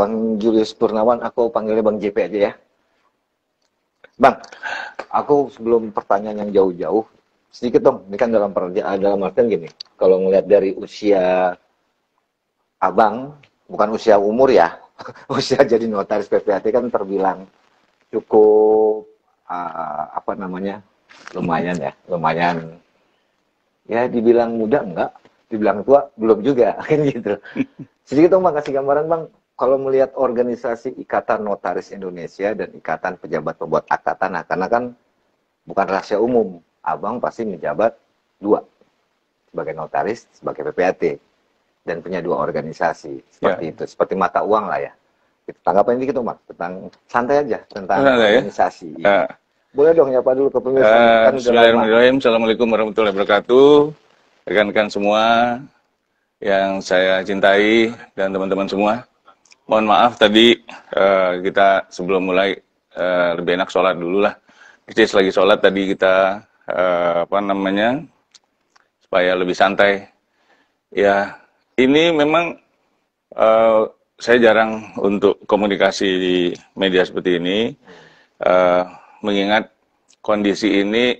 Bang Julius Purnawan, aku panggilnya Bang JP aja ya. Bang, aku sebelum pertanyaan yang jauh-jauh, sedikit dong, ini kan dalam artian gini, kalau ngelihat dari usia abang, bukan usia umur ya, usia jadi notaris PPAT kan terbilang cukup, apa namanya, lumayan, ya dibilang muda enggak, dibilang tua belum juga, kan gitu. Sedikit dong Bang, kasih gambaran Bang, kalau melihat organisasi Ikatan Notaris Indonesia dan Ikatan Pejabat Pembuat Akta Tanah, karena kan bukan rahasia umum, Abang pasti menjabat dua, sebagai notaris, sebagai PPAT, dan punya dua organisasi, seperti itu, seperti mata uang lah ya. Tanggapan dikit dong Bang, tentang santai aja, tentang organisasi. Ya. Boleh dong nyapa dulu ke pemirsa. Bismillahirrahmanirrahim. Assalamualaikum warahmatullahi wabarakatuh. Rekan-rekan semua yang saya cintai dan teman-teman semua. Mohon maaf tadi kita sebelum mulai lebih enak sholat dulu lah. Persis lagi sholat tadi kita supaya lebih santai. Ya, ini memang saya jarang untuk komunikasi di media seperti ini. Mengingat kondisi ini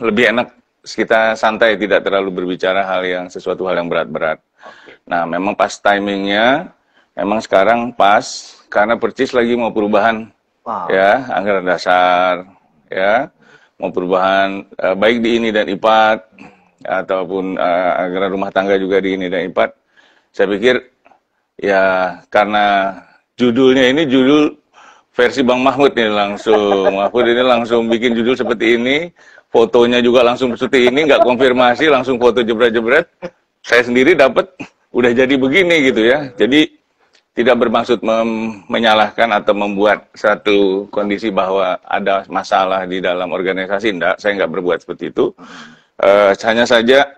lebih enak kita santai, tidak terlalu berbicara sesuatu hal yang berat-berat. Nah, memang pas timingnya, memang sekarang pas, karena Percis lagi mau perubahan, ya, anggaran dasar, ya, mau perubahan baik di INI dan IPAT, ataupun anggaran rumah tangga juga di INI dan IPAT. Saya pikir, ya, karena judulnya ini judul versi Bang Mahfud nih langsung. Mahfud ini langsung bikin judul seperti ini, fotonya juga langsung seperti ini, nggak konfirmasi, langsung foto jebret-jebret. Saya sendiri dapat udah jadi begini gitu ya. Jadi tidak bermaksud menyalahkan atau membuat satu kondisi bahwa ada masalah di dalam organisasi, enggak. Saya nggak berbuat seperti itu. Hanya saja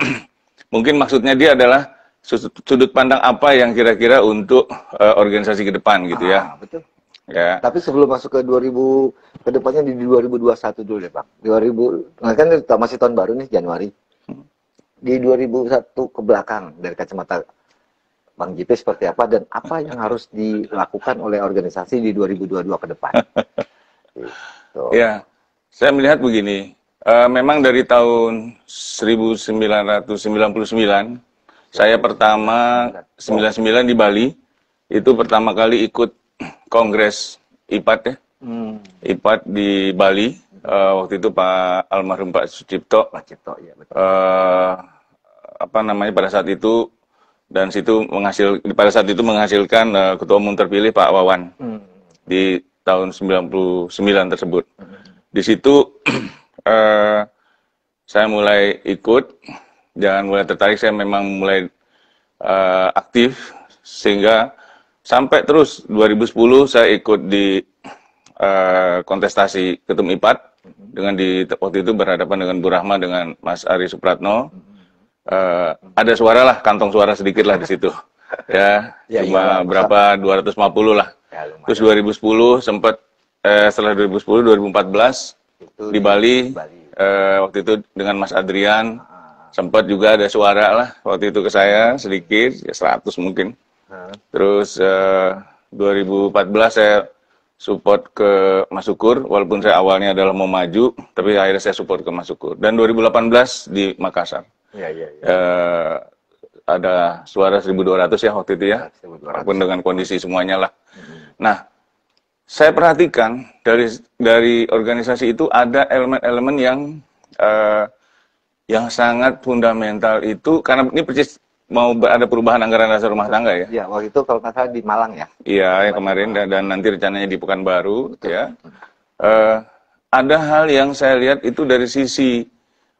mungkin maksudnya dia adalah sudut pandang apa yang kira-kira untuk organisasi ke depan gitu ya. Betul. Ya. Tapi sebelum masuk ke 2000, ke depannya di 2021 dulu deh Bang. 2000, kan masih tahun baru nih, Januari. Di 2001 ke belakang, dari kacamata Bang JP seperti apa, dan apa yang harus dilakukan oleh organisasi di 2022 ke depan? Gitu. Ya, saya melihat begini, memang dari tahun 1999, saya pertama 99 di Bali, itu pertama kali ikut Kongres IPAT ya, IPAT di Bali. Waktu itu Pak almarhum Pak Sucipto, ya, betul. Pada saat itu, dan pada saat itu menghasilkan ketua umum terpilih Pak Wawan di tahun 99 tersebut. Di situ saya mulai ikut dan mulai tertarik, saya memang mulai aktif, sehingga sampai terus 2010 saya ikut di kontestasi Ketum IPAT dengan waktu itu berhadapan dengan Bu Rahma dengan Mas Ari Supratno. Ada suara lah, kantong suara sedikit lah di situ. Ya, cuma berapa 250 lah. Ya, terus 2010 sempat setelah 2010 2014 itu di Bali. Waktu itu dengan Mas Adrian sempat juga ada suara lah waktu itu ke saya sedikit, ya 100 mungkin. Terus 2014 saya support ke Mas Sukur, walaupun saya awalnya adalah mau maju, tapi akhirnya saya support ke Mas Sukur. Dan 2018 di Makassar. Ada suara 1.200 ya waktu itu ya, walaupun dengan kondisi semuanya lah. Nah, saya perhatikan dari organisasi itu ada elemen-elemen yang sangat fundamental itu, karena ini persis mau ada perubahan anggaran dasar rumah tangga ya. Iya, waktu itu kalau nggak salah di Malang ya. Iya, yang kemarin dan nanti rencananya di Pekanbaru. Betul. Ya. Ada hal yang saya lihat itu dari sisi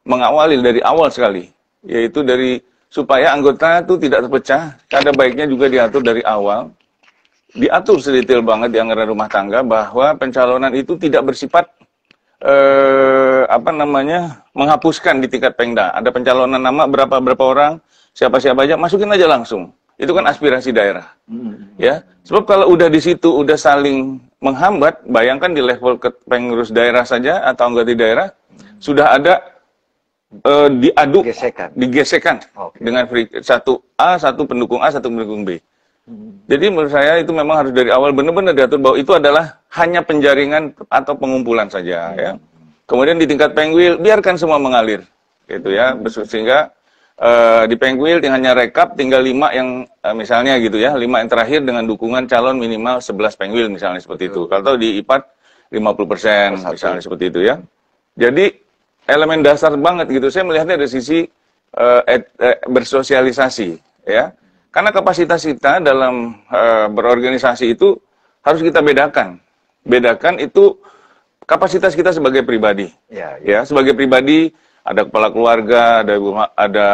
mengawali dari awal sekali, yaitu dari supaya anggota itu tidak terpecah. Ada baiknya juga diatur dari awal, diatur sedetail banget di anggaran rumah tangga bahwa pencalonan itu tidak bersifat menghapuskan di tingkat Pengda. Ada pencalonan nama berapa orang, siapa-siapa aja, masukin aja langsung. Itu kan aspirasi daerah. Ya, sebab kalau udah di situ udah saling menghambat, bayangkan di level pengurus daerah saja atau anggota daerah sudah ada diaduk, digesekan dengan satu A, satu pendukung A, satu pendukung B. Jadi menurut saya itu memang harus dari awal benar-benar diatur bahwa itu adalah hanya penjaringan atau pengumpulan saja, ya. Kemudian di tingkat Pengwil biarkan semua mengalir, gitu ya, sehingga di Pengwil hanya rekap tinggal 5 yang misalnya gitu ya, 5 yang terakhir dengan dukungan calon minimal 11 Pengwil misalnya seperti itu. Kalau di IPAT 50% misalnya seperti itu ya. Jadi elemen dasar banget gitu. Saya melihatnya dari sisi bersosialisasi ya. Karena kapasitas kita dalam berorganisasi itu harus kita bedakan. Bedakan itu kapasitas kita sebagai pribadi. Ya, sebagai pribadi ada kepala keluarga, ada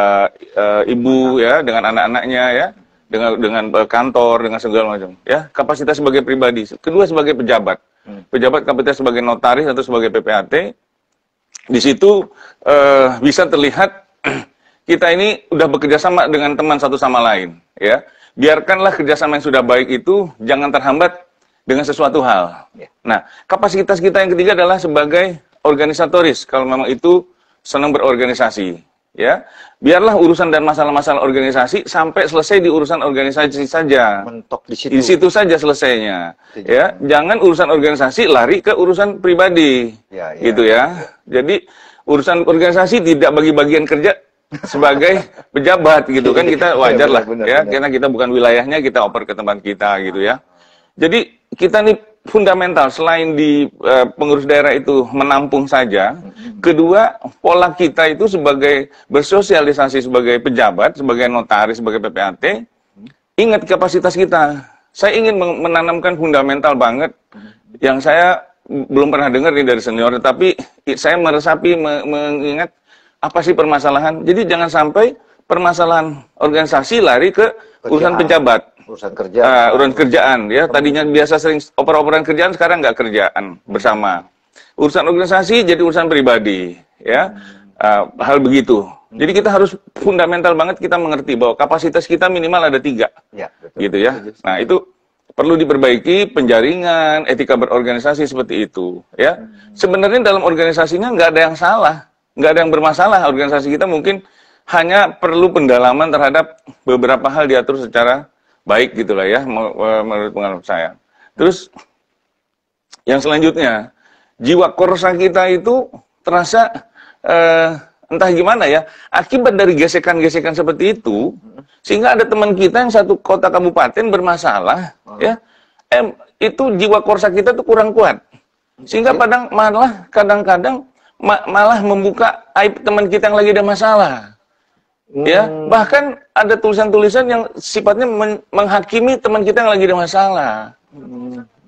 ibu ya dengan anak-anaknya ya, dengan kantor, dengan segala macam. Ya, kapasitas sebagai pribadi. Kedua sebagai pejabat. Pejabat kapasitas sebagai notaris atau sebagai PPAT. Di situ bisa terlihat kita ini udah bekerja sama dengan teman satu sama lain, ya. Biarkanlah kerjasama yang sudah baik itu jangan terhambat dengan sesuatu hal. Nah, kapasitas kita yang ketiga adalah sebagai organisatoris. Kalau memang itu senang berorganisasi, ya. Biarlah urusan dan masalah-masalah organisasi sampai selesai di urusan organisasi saja. Mentok di situ. Di situ saja selesainya. Ya, jangan urusan organisasi lari ke urusan pribadi. Gitu ya. Jadi urusan organisasi tidak bagi-bagian kerja sebagai pejabat gitu kan, kita wajar lah ya, karena kita bukan wilayahnya, kita oper ke tempat kita gitu ya. Jadi kita nih fundamental selain di pengurus daerah itu menampung saja, kedua pola kita itu sebagai bersosialisasi sebagai pejabat, sebagai notaris, sebagai PPAT, ingat kapasitas kita. Saya ingin menanamkan fundamental banget yang saya belum pernah dengar nih dari senior, tapi saya meresapi mengingat apa sih permasalahan. Jadi jangan sampai permasalahan organisasi lari ke urusan pejabat, urusan kerjaan ya. Tadinya biasa sering oper-operan kerjaan, sekarang nggak kerjaan bersama. Urusan organisasi jadi urusan pribadi ya. Hal begitu. Jadi kita harus fundamental banget kita mengerti bahwa kapasitas kita minimal ada 3 gitu ya. Nah itu perlu diperbaiki, penjaringan, etika berorganisasi seperti itu ya. Sebenarnya dalam organisasinya nggak ada yang salah, nggak ada yang bermasalah. Organisasi kita mungkin hanya perlu pendalaman terhadap beberapa hal diatur secara baik gitulah ya, menurut pengalaman saya. Terus yang selanjutnya, jiwa korsa kita itu terasa entah gimana ya, akibat dari gesekan-gesekan seperti itu, sehingga ada teman kita yang satu kota kabupaten bermasalah, ya, itu jiwa korsa kita tuh kurang kuat, sehingga malah kadang-kadang malah membuka aib teman kita yang lagi ada masalah. Ya, bahkan ada tulisan-tulisan yang sifatnya menghakimi teman kita yang lagi ada masalah.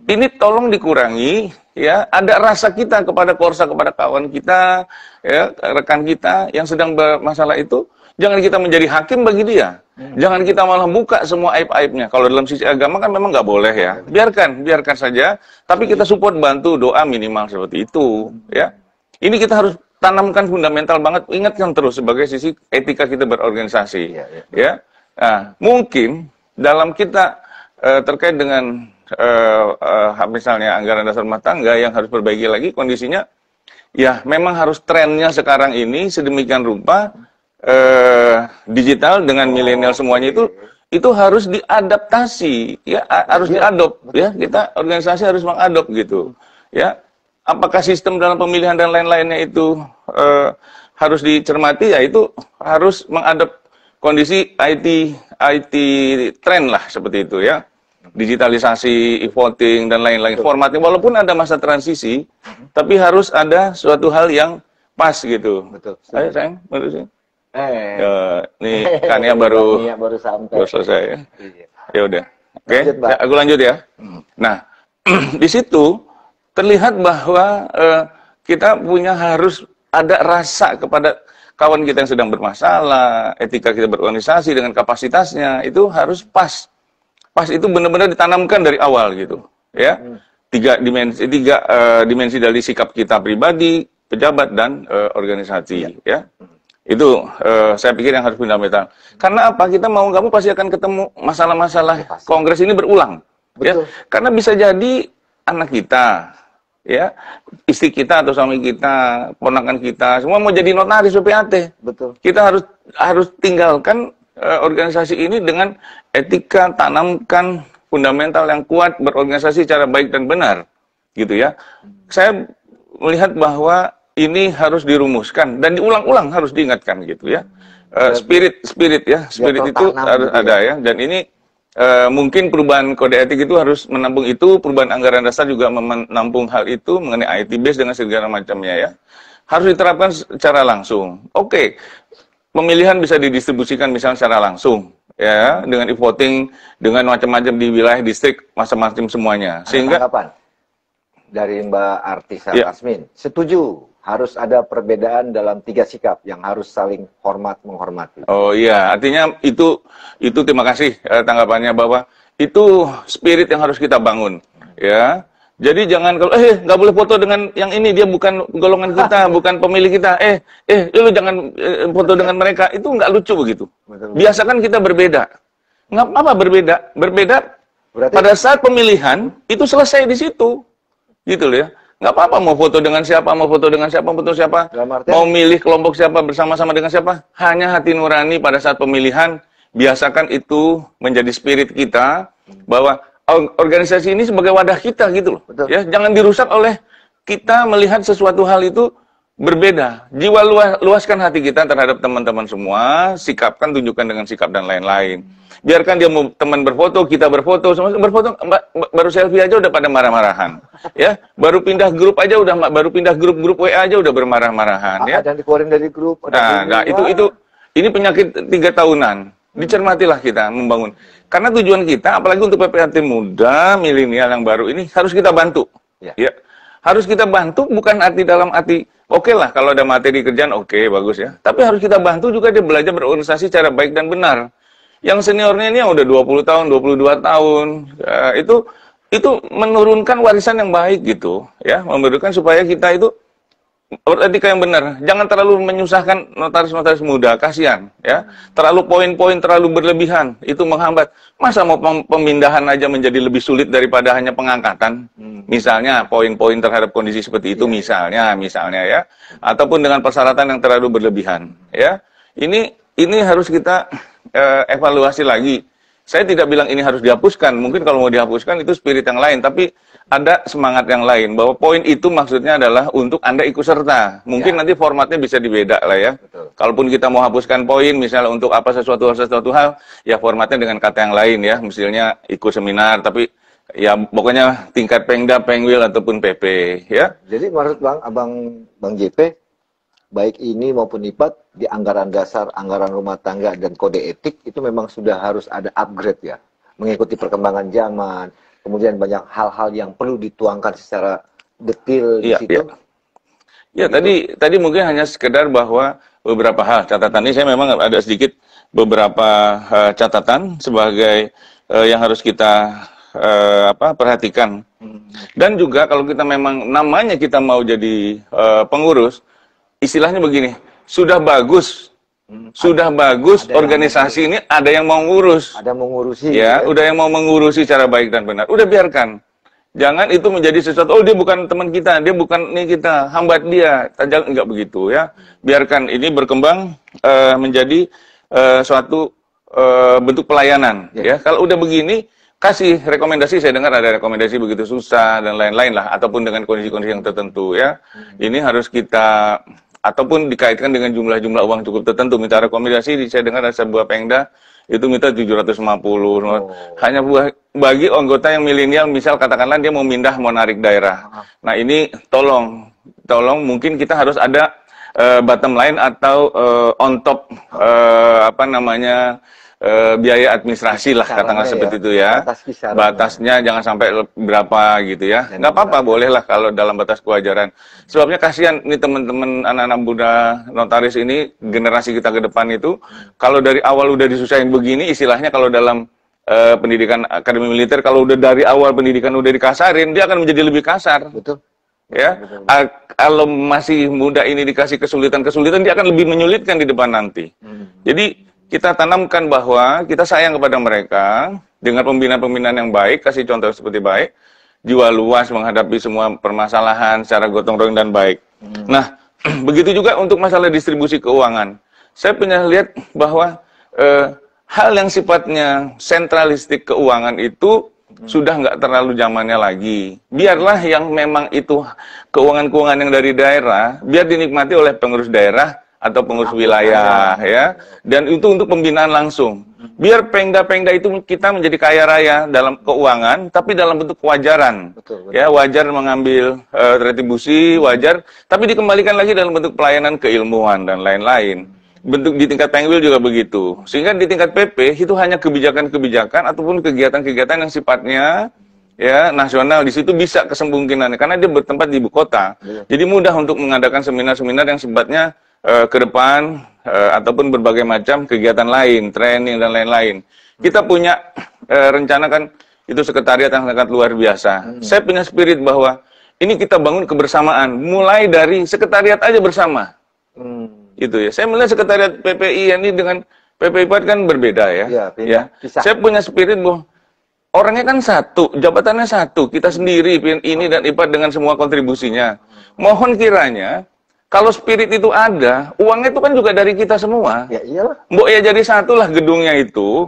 Ini tolong dikurangi, ya. Ada rasa kita kepada korsa, kepada kawan kita, ya, rekan kita yang sedang bermasalah itu, jangan kita menjadi hakim bagi dia. Jangan kita malah buka semua aib-aibnya. Kalau dalam sisi agama kan memang nggak boleh ya. Biarkan saja. Tapi kita support, bantu, doa minimal seperti itu, ya. Ini kita harus tanamkan fundamental banget, ingatkan terus sebagai sisi etika kita berorganisasi, ya. Nah, mungkin dalam kita terkait dengan misalnya anggaran dasar rumah tangga yang harus perbaiki lagi kondisinya, ya memang harus trennya sekarang ini sedemikian rupa digital dengan milenial semuanya itu harus diadaptasi, ya harus diadop, ya kita organisasi harus mengadop gitu, ya. Apakah sistem dalam pemilihan dan lain-lainnya itu harus dicermati, ya itu harus mengadop kondisi IT trend lah seperti itu ya. Digitalisasi, e-voting dan lain-lain formatnya, walaupun ada masa transisi, tapi harus ada suatu hal yang pas gitu. Betul. Ayo sayang, baru sih. Nih Kania baru sampai. Baru selesai ya. Ya udah. Oke, aku lanjut ya. Nah, di situ terlihat bahwa kita harus ada rasa kepada kawan kita yang sedang bermasalah, etika kita berorganisasi dengan kapasitasnya itu harus pas. Pas itu benar-benar ditanamkan dari awal gitu, ya. Tiga dimensi dari sikap kita pribadi, pejabat dan organisasi, ya. Itu saya pikir yang harus fundamental. Karena apa? Kita mau nggak mau pasti akan ketemu masalah-masalah kongres ini berulang, ya. Karena bisa jadi anak kita, ya, istri kita atau suami kita, ponakan kita, semua mau jadi notaris PPAT. Betul. Kita harus tinggalkan organisasi ini dengan etika, tanamkan fundamental yang kuat, berorganisasi secara baik dan benar, gitu ya. Saya melihat bahwa ini harus dirumuskan dan diulang-ulang, harus diingatkan, gitu ya. Spirit itu harus ada ya. Dan ini mungkin perubahan kode etik itu harus menampung itu, perubahan anggaran dasar juga menampung hal itu mengenai IT base dengan segala macamnya ya. Harus diterapkan secara langsung. Oke, pemilihan bisa didistribusikan misalnya secara langsung ya, dengan e-voting, dengan macam-macam di wilayah distrik, macam-macam semuanya. Sehingga tanggapan dari Mbak Artisa ya. Kasmin, setuju harus ada perbedaan dalam 3 sikap yang harus saling menghormati. Oh iya, artinya itu terima kasih tanggapannya bahwa itu spirit yang harus kita bangun ya. Jadi jangan kalau nggak boleh foto dengan yang ini, dia bukan golongan kita, bukan pemilih kita. Lu jangan foto dengan mereka, itu nggak lucu begitu. Betul. Biasakan kita berbeda. Nggak apa berbeda. Berarti pada saat pemilihan itu selesai di situ, gitu loh ya. Nggak apa-apa mau foto dengan siapa, foto siapa, mau milih kelompok siapa, bersama-sama dengan siapa. Hanya hati nurani pada saat pemilihan, biasakan itu menjadi spirit kita bahwa organisasi ini sebagai wadah kita gitu loh. Betul. Ya, jangan dirusak oleh kita melihat sesuatu hal itu berbeda. Jiwa luaskan hati kita terhadap teman-teman semua, sikapkan, tunjukkan dengan sikap dan lain-lain. Biarkan dia mau teman berfoto, kita berfoto, semua berfoto, baru selfie aja udah pada marah-marahan. Ya, baru pindah grup aja udah, baru pindah grup WA aja udah bermarah-marahan ya. Ada yang dikeluarin dari grup, Nah, itu ini penyakit 3 tahunan. Dicermatilah kita membangun. Karena tujuan kita, apalagi untuk PPHT muda, milenial yang baru ini, harus kita bantu. Ya. Harus kita bantu, bukan dalam arti, oke lah, kalau ada materi kerjaan, oke, bagus ya. Tapi harus kita bantu juga dia belajar berorganisasi secara baik dan benar. Yang seniornya ini yang udah 20 tahun, 22 tahun, itu menurunkan warisan yang baik gitu. Ya, memberikan supaya kita itu etika yang benar. Jangan terlalu menyusahkan notaris-notaris muda, kasihan ya. Terlalu poin-poin terlalu berlebihan, itu menghambat. Masa mau pemindahan aja menjadi lebih sulit daripada hanya pengangkatan? Misalnya poin-poin terhadap kondisi seperti itu misalnya ya. Ataupun dengan persyaratan yang terlalu berlebihan ya. Ini harus kita evaluasi lagi. Saya tidak bilang ini harus dihapuskan. Mungkin kalau mau dihapuskan itu spirit yang lain, tapi ada semangat yang lain bahwa poin itu maksudnya adalah untuk Anda ikut serta. Mungkin nanti formatnya bisa dibeda lah ya. Betul. Kalaupun kita mau hapuskan poin misalnya untuk apa sesuatu hal, ya formatnya dengan kata yang lain ya. Misalnya ikut seminar, tapi ya pokoknya tingkat Pengda, Pengwil ataupun PP ya. Jadi menurut Bang JP, baik ini maupun IPAT di anggaran dasar, anggaran rumah tangga dan kode etik itu memang sudah harus ada upgrade ya, mengikuti perkembangan zaman. Kemudian banyak hal-hal yang perlu dituangkan secara detail di situ. Ya, tadi mungkin hanya sekedar bahwa beberapa hal catatan ini saya memang ada sedikit beberapa catatan sebagai yang harus kita perhatikan. Dan juga kalau kita memang namanya kita mau jadi pengurus, istilahnya begini, sudah bagus organisasi ini ada yang mau ngurus. Ada mengurusi. Ya, udah yang mau mengurusi secara baik dan benar. Udah biarkan. Jangan itu menjadi sesuatu, dia bukan teman kita, dia bukan ini kita, hambat dia. Jangan, enggak begitu ya. Biarkan ini berkembang menjadi suatu bentuk pelayanan. Ya, kalau udah begini, kasih rekomendasi. Saya dengar ada rekomendasi begitu susah dan lain-lain lah, ataupun dengan kondisi-kondisi yang tertentu ya. Ini harus kita ataupun dikaitkan dengan jumlah-jumlah uang cukup tertentu. Minta rekomendasi, saya dengar ada sebuah Pengda itu minta 750. Hanya bagi anggota yang milenial, misal katakanlah dia mau narik daerah. Nah ini tolong mungkin kita harus ada bottom line atau on top biaya administrasi lah, katakanlah seperti itu ya. Batasnya jangan sampai berapa gitu ya. Nggak apa-apa, boleh lah kalau dalam batas kewajaran. Sebabnya kasihan nih teman-teman anak-anak muda notaris ini, generasi kita ke depan itu, kalau dari awal udah disusahin begini, istilahnya kalau dalam pendidikan akademi militer, kalau udah dari awal pendidikan udah dikasarin, dia akan menjadi lebih kasar. Betul. Ya, kalau masih muda ini dikasih kesulitan-kesulitan, dia akan lebih menyulitkan di depan nanti. Jadi kita tanamkan bahwa kita sayang kepada mereka dengan pembinaan-pembinaan yang baik, kasih contoh seperti baik, jiwa luas menghadapi semua permasalahan secara gotong royong dan baik. Nah, begitu juga untuk masalah distribusi keuangan. Saya punya lihat bahwa hal yang sifatnya sentralistik keuangan itu sudah nggak terlalu zamannya lagi. Biarlah yang memang itu keuangan-keuangan yang dari daerah, biar dinikmati oleh pengurus daerah atau pengurus wilayah, ya. Dan itu untuk pembinaan langsung. Biar pengda-pengda itu kita menjadi kaya raya dalam keuangan, tapi dalam bentuk kewajaran. Betul. Ya, wajar mengambil retribusi, wajar, tapi dikembalikan lagi dalam bentuk pelayanan keilmuan dan lain-lain. Bentuk di tingkat Pengwil juga begitu. Sehingga di tingkat PP itu hanya kebijakan-kebijakan ataupun kegiatan-kegiatan yang sifatnya ya nasional. Di situ bisa kesembungkinannya karena dia bertempat di ibu kota. Jadi mudah untuk mengadakan seminar-seminar yang sifatnya ke depan ataupun berbagai macam kegiatan lain, training dan lain-lain. Kita punya rencana kan itu sekretariat yang sangat luar biasa. Saya punya spirit bahwa ini kita bangun kebersamaan, mulai dari sekretariat aja bersama. Itu ya. Saya melihat sekretariat PPI ini dengan PPI IPAD kan berbeda ya. Ya. Saya punya spirit bahwa orangnya kan satu, jabatannya satu, kita sendiri ini dan IPAD dengan semua kontribusinya. Mohon kiranya kalau spirit itu ada, uangnya itu kan juga dari kita semua. Ya iyalah. Mbok ya jadi satu lah gedungnya itu.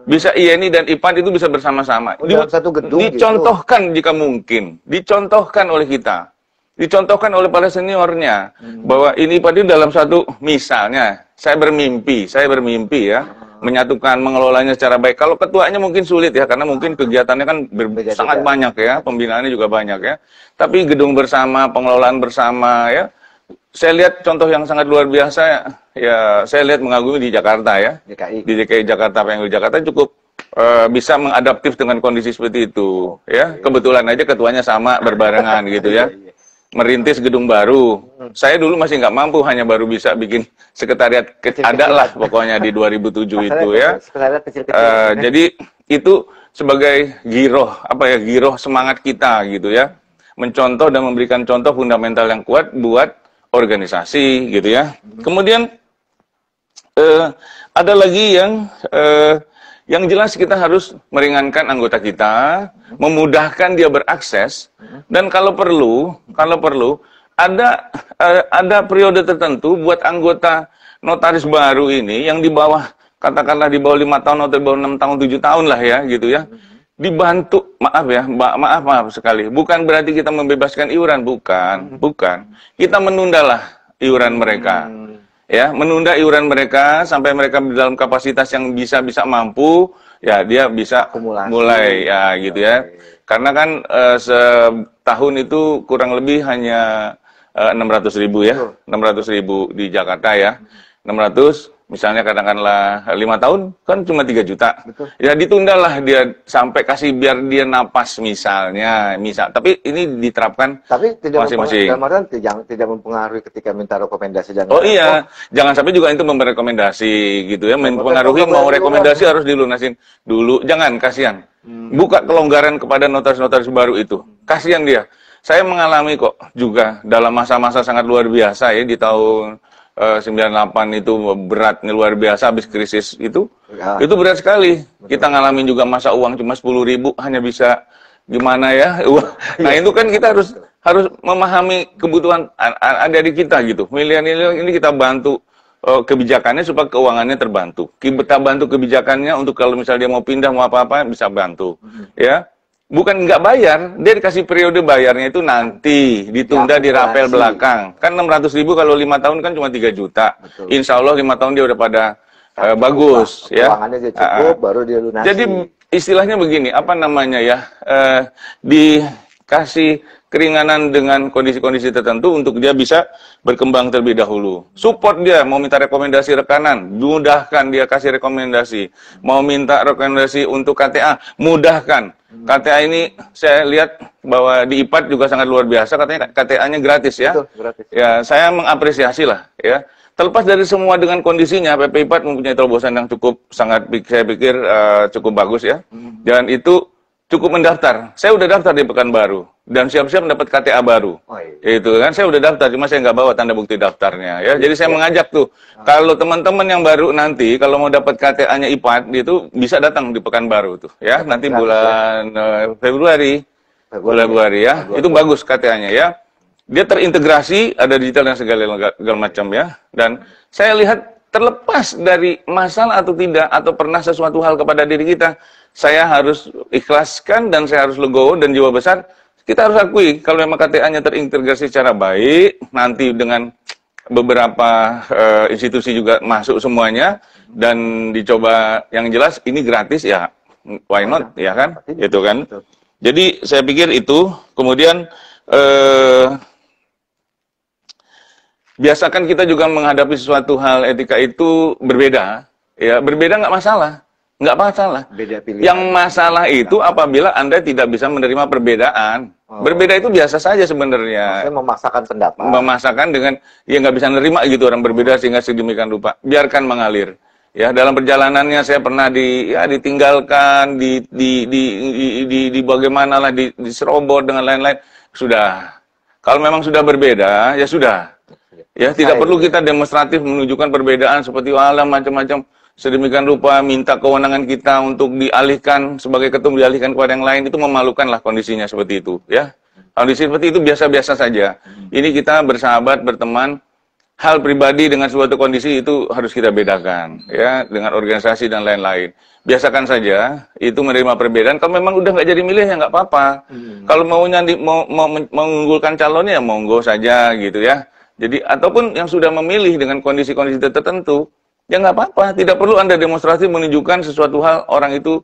Bisa INI dan IPAD itu bisa bersama-sama. Dalam satu gedung dicontohkan gitu. Jika mungkin. Dicontohkan oleh kita. Dicontohkan oleh para seniornya. Bahwa ini IPAD dalam satu, misalnya, saya bermimpi ya. Menyatukan, mengelolanya secara baik. Kalau ketuanya mungkin sulit ya, karena mungkin kegiatannya kan sangat banyak ya. Pembinaannya juga banyak ya. Tapi gedung bersama, pengelolaan bersama ya. Saya lihat contoh yang sangat luar biasa ya, saya lihat mengagumi di Jakarta ya. Di DKI Jakarta, Pengwil Jakarta cukup bisa mengadaptif dengan kondisi seperti itu ya. Kebetulan aja ketuanya sama berbarengan gitu ya. Merintis gedung baru. Saya dulu masih nggak mampu, hanya baru bisa bikin sekretariat ada lah pokoknya di 2007 itu ya. Jadi itu sebagai giroh giroh semangat kita gitu ya. Mencontoh dan memberikan contoh fundamental yang kuat buat organisasi gitu ya. Kemudian ada lagi yang jelas kita harus meringankan anggota kita, memudahkan dia berakses, dan kalau perlu ada periode tertentu buat anggota notaris baru ini yang di bawah katakanlah di bawah 5 tahun atau di bawah 6 tahun 7 tahun lah ya gitu ya. Dibantu, maaf sekali, bukan berarti kita membebaskan iuran, bukan. Kita menundalah iuran mereka, ya, menunda iuran mereka sampai mereka dalam kapasitas yang bisa mampu, ya dia bisa mulai, ya gitu ya. Karena kan setahun itu kurang lebih hanya 600.000 ya, 600.000 di Jakarta ya, 600. Misalnya katakanlah 5 tahun kan cuma 3 juta. Betul. Ya ditundalah dia sampai kasih biar dia napas misalnya, tapi ini diterapkan masing-masing. Tidak mempengaruhi ketika minta rekomendasi dan iya, jangan sampai juga itu memberi rekomendasi gitu ya, mempengaruhi mau rekomendasi harus dilunasin dulu. Jangan, kasihan. Buka kelonggaran kepada notaris-notaris baru itu. Kasihan dia. Saya mengalami kok juga dalam masa-masa sangat luar biasa ya di tahun 98 itu beratnya luar biasa habis krisis itu berat sekali. Kita ngalamin juga masa uang cuma 10.000 hanya bisa gimana ya. Nah itu kan kita harus memahami kebutuhan adik-adik kita gitu. Milenial ini kita bantu kebijakannya supaya keuangannya terbantu. Kita bantu kebijakannya untuk kalau misalnya dia mau pindah mau apa-apa bisa bantu. Ya. Bukan nggak bayar, dia dikasih periode bayarnya itu nanti, ditunda di rapel belakang. Kan 600.000 kalau 5 tahun kan cuma 3 juta. Betul. Insya Allah 5 tahun dia udah pada bagus. Ya. Keuangannya dia cukup, baru dia lunasi. Jadi istilahnya begini, apa namanya ya, dikasih keringanan dengan kondisi-kondisi tertentu untuk dia bisa berkembang terlebih dahulu. Support dia, mau minta rekomendasi rekanan, mudahkan dia kasih rekomendasi. Mau minta rekomendasi untuk KTA, mudahkan. KTA ini saya lihat bahwa di IPAD juga sangat luar biasa, katanya KTA-nya gratis ya. Betul, gratis. Ya, saya mengapresiasi lah ya. Terlepas dari semua dengan kondisinya, PP IPAD mempunyai terobosan yang saya pikir cukup bagus ya. Dan itu cukup mendaftar. Saya udah daftar di Pekanbaru dan siap-siap mendapat KTA baru. Itu kan saya udah daftar, cuma saya nggak bawa tanda bukti daftarnya ya. Jadi saya mengajak tuh, kalau teman-teman yang baru nanti kalau mau dapat KTA-nya IPAD itu bisa datang di Pekanbaru tuh ya. Nanti bulan Februari ya. Itu bagus KTA-nya ya. Dia terintegrasi, ada digital dan segala macam ya. Dan saya lihat terlepas dari masalah atau tidak, atau pernah sesuatu hal kepada diri kita, saya harus ikhlaskan dan saya harus legowo dan jiwa besar. Kita harus akui kalau memang KTA-nya terintegrasi secara baik, nanti dengan beberapa institusi juga masuk semuanya dan dicoba, yang jelas ini gratis ya, why not, ya kan, itu kan. Jadi saya pikir itu. Kemudian biasakan kita juga menghadapi sesuatu hal etika itu berbeda, ya berbeda nggak masalah, nggak masalah. Beda pilihan. Yang masalah itu apabila Anda tidak bisa menerima perbedaan. Berbeda itu biasa saja sebenarnya. Maksudnya memaksakan pendapat. Memaksakan dengan ya nggak bisa menerima gitu orang berbeda sehingga sedemikian rupa. Biarkan mengalir. Ya dalam perjalanannya saya pernah ditinggalkan, di bagaimana lah, diserobot dengan lain-lain. Sudah. Kalau memang sudah berbeda, ya sudah. Ya, tidak perlu kita demonstratif menunjukkan perbedaan seperti alam macam-macam sedemikian rupa, minta kewenangan kita untuk dialihkan sebagai ketum, dialihkan kepada yang lain. Itu memalukan lah kondisinya seperti itu, ya. Kondisi seperti itu biasa-biasa saja. Ini kita bersahabat, berteman. Hal pribadi dengan suatu kondisi itu harus kita bedakan, ya, dengan organisasi dan lain-lain. Biasakan saja itu menerima perbedaan. Kalau memang udah nggak jadi milih ya nggak apa-apa. Kalau mau mengunggulkan calonnya ya monggo saja gitu ya. Jadi ataupun yang sudah memilih dengan kondisi-kondisi tertentu, ya nggak apa-apa. Tidak perlu Anda demonstrasi menunjukkan sesuatu hal orang itu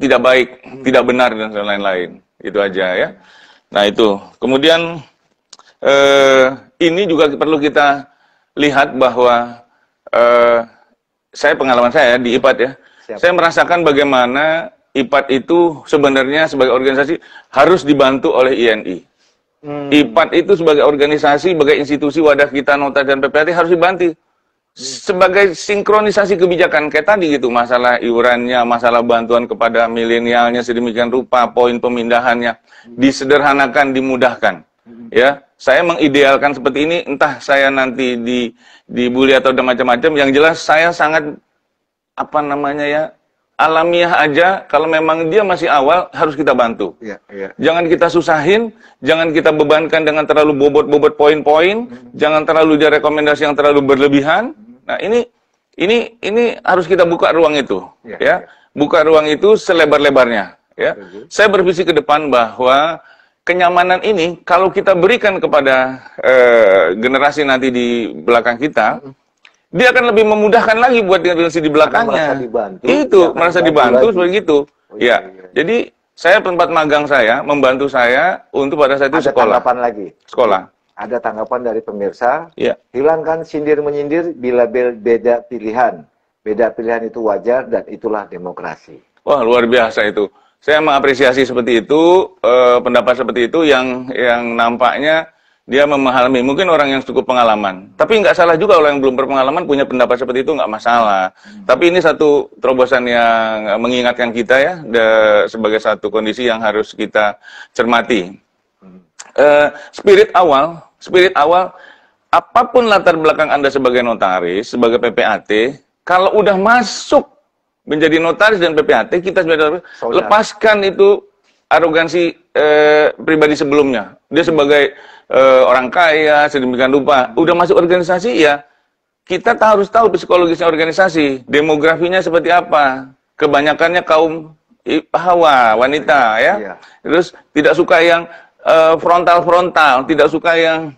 tidak baik, tidak benar dan lain-lain. Itu aja ya. Nah itu. Kemudian ini juga perlu kita lihat bahwa pengalaman saya di IPAD ya. Siap. Saya merasakan bagaimana IPAD itu sebenarnya sebagai organisasi harus dibantu oleh INI. IPAD itu sebagai organisasi, sebagai institusi wadah kita, Nota dan PPAT harus dibantu. Sebagai sinkronisasi kebijakan kayak tadi gitu, masalah iurannya, masalah bantuan kepada milenialnya sedemikian rupa, poin pemindahannya disederhanakan, dimudahkan. Ya, saya mengidealkan seperti ini, entah saya nanti dibully atau macam-macam, yang jelas saya sangat alamiah aja. Kalau memang dia masih awal, harus kita bantu. Jangan kita susahin, jangan kita bebankan dengan terlalu bobot-bobot poin-poin, jangan terlalu dia rekomendasi yang terlalu berlebihan. Nah, ini harus kita buka ruang itu, ya. Buka ruang itu selebar-lebarnya, ya. Saya bervisi ke depan bahwa kenyamanan ini kalau kita berikan kepada generasi nanti di belakang kita, dia akan lebih memudahkan lagi buat generasi di belakangnya. Merasa dibantu seperti itu. Ya. Jadi saya tempat magang saya membantu saya untuk pada saat itu sekolah. Ada tanggapan lagi. Sekolah. Ada tanggapan dari pemirsa. Ya. Hilangkan sindir-menyindir bila beda pilihan. Beda pilihan itu wajar dan itulah demokrasi. Wah, luar biasa itu. Saya mengapresiasi seperti itu, pendapat seperti itu yang nampaknya dia memahami, mungkin orang yang cukup pengalaman. Tapi nggak salah juga orang yang belum berpengalaman punya pendapat seperti itu, nggak masalah. Tapi ini satu terobosan yang mengingatkan kita ya, sebagai satu kondisi yang harus kita cermati. Spirit awal, apapun latar belakang Anda sebagai notaris, sebagai PPAT, kalau udah masuk menjadi notaris dan PPAT, kita sudah lepaskan itu arogansi pribadi sebelumnya. Dia sebagai orang kaya, sedemikian rupa. Udah masuk organisasi ya, kita harus tahu psikologisnya organisasi, demografinya seperti apa. Kebanyakannya kaum hawa, wanita ya. Terus tidak suka yang frontal, tidak suka yang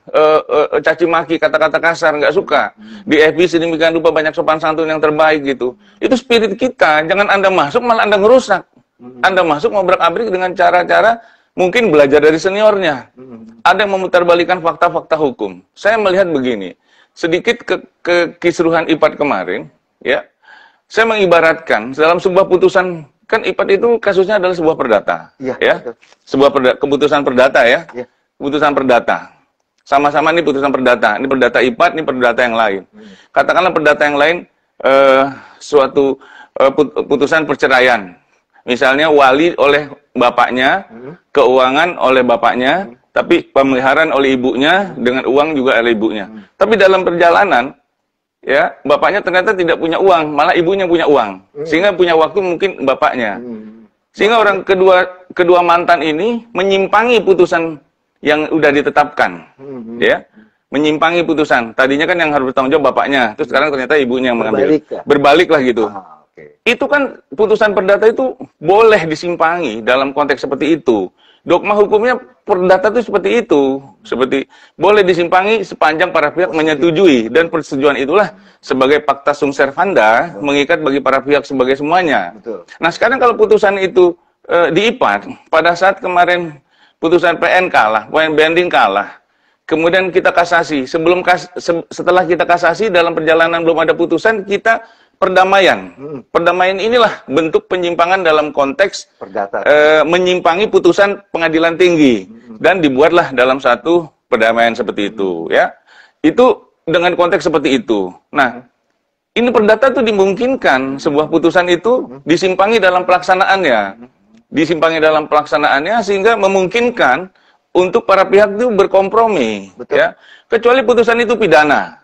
caci maki, kata-kata kasar, nggak suka. Di FB sedemikian rupa banyak sopan santun yang terbaik gitu. Itu spirit kita. Jangan Anda masuk malah Anda ngerusak. Anda masuk ngobrak-abrik dengan cara-cara mungkin belajar dari seniornya. Ada yang memutarbalikan fakta-fakta hukum. Saya melihat begini, sedikit kekisruhan IPAD kemarin, ya. Saya mengibaratkan dalam sebuah putusan, kan IPAD itu kasusnya adalah sebuah perdata, ya. Sebuah keputusan perdata ya. Keputusan perdata. Sama-sama ini putusan perdata. Ini perdata IPAD, ini perdata yang lain. Katakanlah perdata yang lain suatu putusan perceraian. Misalnya wali oleh bapaknya, keuangan oleh bapaknya, tapi pemeliharaan oleh ibunya, dengan uang juga oleh ibunya. Tapi dalam perjalanan, ya bapaknya ternyata tidak punya uang, malah ibunya punya uang, sehingga punya waktu mungkin bapaknya. Sehingga orang kedua mantan ini menyimpangi putusan yang udah ditetapkan, ya. menyimpangi putusan. Tadinya kan yang harus bertanggung jawab bapaknya, terus sekarang ternyata ibunya yang mengambil. Berbalik ya? Berbalik lah gitu. Oke. Itu kan putusan perdata itu boleh disimpangi dalam konteks seperti itu. Dogma hukumnya perdata itu seperti itu, seperti boleh disimpangi sepanjang para pihak menyetujui, dan persetujuan itulah sebagai pacta sunt servanda mengikat bagi para pihak sebagai semuanya. Betul. Nah sekarang kalau putusan itu diipat pada saat kemarin putusan PN kalah, poin banding kalah, kemudian kita kasasi. Setelah kita kasasi dalam perjalanan belum ada putusan, kita perdamaian. Perdamaian inilah bentuk penyimpangan dalam konteks Perdata. menyimpangi putusan pengadilan tinggi, dan dibuatlah dalam satu perdamaian seperti itu, ya. Itu dengan konteks seperti itu. Nah, ini perdata itu dimungkinkan sebuah putusan itu disimpangi dalam pelaksanaannya. Disimpangi dalam pelaksanaannya sehingga memungkinkan untuk para pihak itu berkompromi. Betul. Ya. Kecuali putusan itu pidana,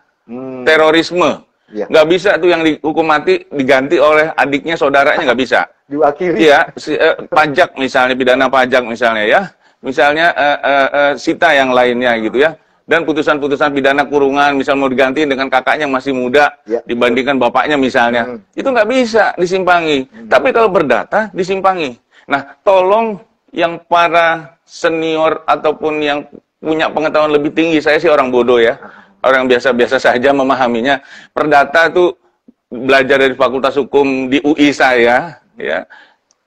terorisme. Ya. Nggak bisa tuh yang dihukum mati diganti oleh adiknya, saudaranya, nggak bisa. Diwakili. Iya, pajak misalnya, pidana pajak misalnya ya. Misalnya sita yang lainnya gitu ya. Dan putusan-putusan pidana kurungan, misal mau diganti dengan kakaknya masih muda, Ya, dibandingkan bapaknya misalnya. Itu nggak bisa disimpangi. Tapi kalau berdata, disimpangi. Nah, tolong yang para senior ataupun yang punya pengetahuan lebih tinggi, saya sih orang bodoh ya. Orang biasa-biasa saja memahaminya. Perdata itu belajar dari Fakultas Hukum di UI saya, ya.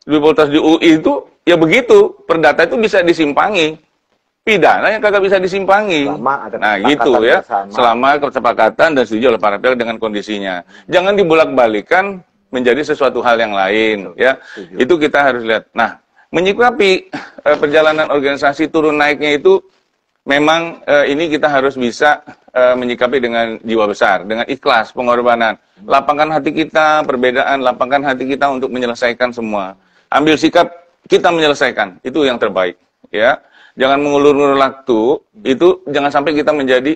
Di Fakultas di UI itu, ya begitu. Perdata itu bisa disimpangi. Pidana yang kagak bisa disimpangi. Nah gitu ya, selama kesepakatan dan setuju oleh para pihak dengan kondisinya. Jangan dibolak-balikan menjadi sesuatu hal yang lain. Ya, itu kita harus lihat. Nah, menyikapi perjalanan organisasi turun naiknya itu, memang ini kita harus bisa menyikapi dengan jiwa besar, dengan ikhlas, pengorbanan. Lapangkan hati kita, perbedaan, lapangkan hati kita untuk menyelesaikan semua. Ambil sikap, kita menyelesaikan. Itu yang terbaik. Ya. Jangan mengulur-ulur waktu, itu jangan sampai kita menjadi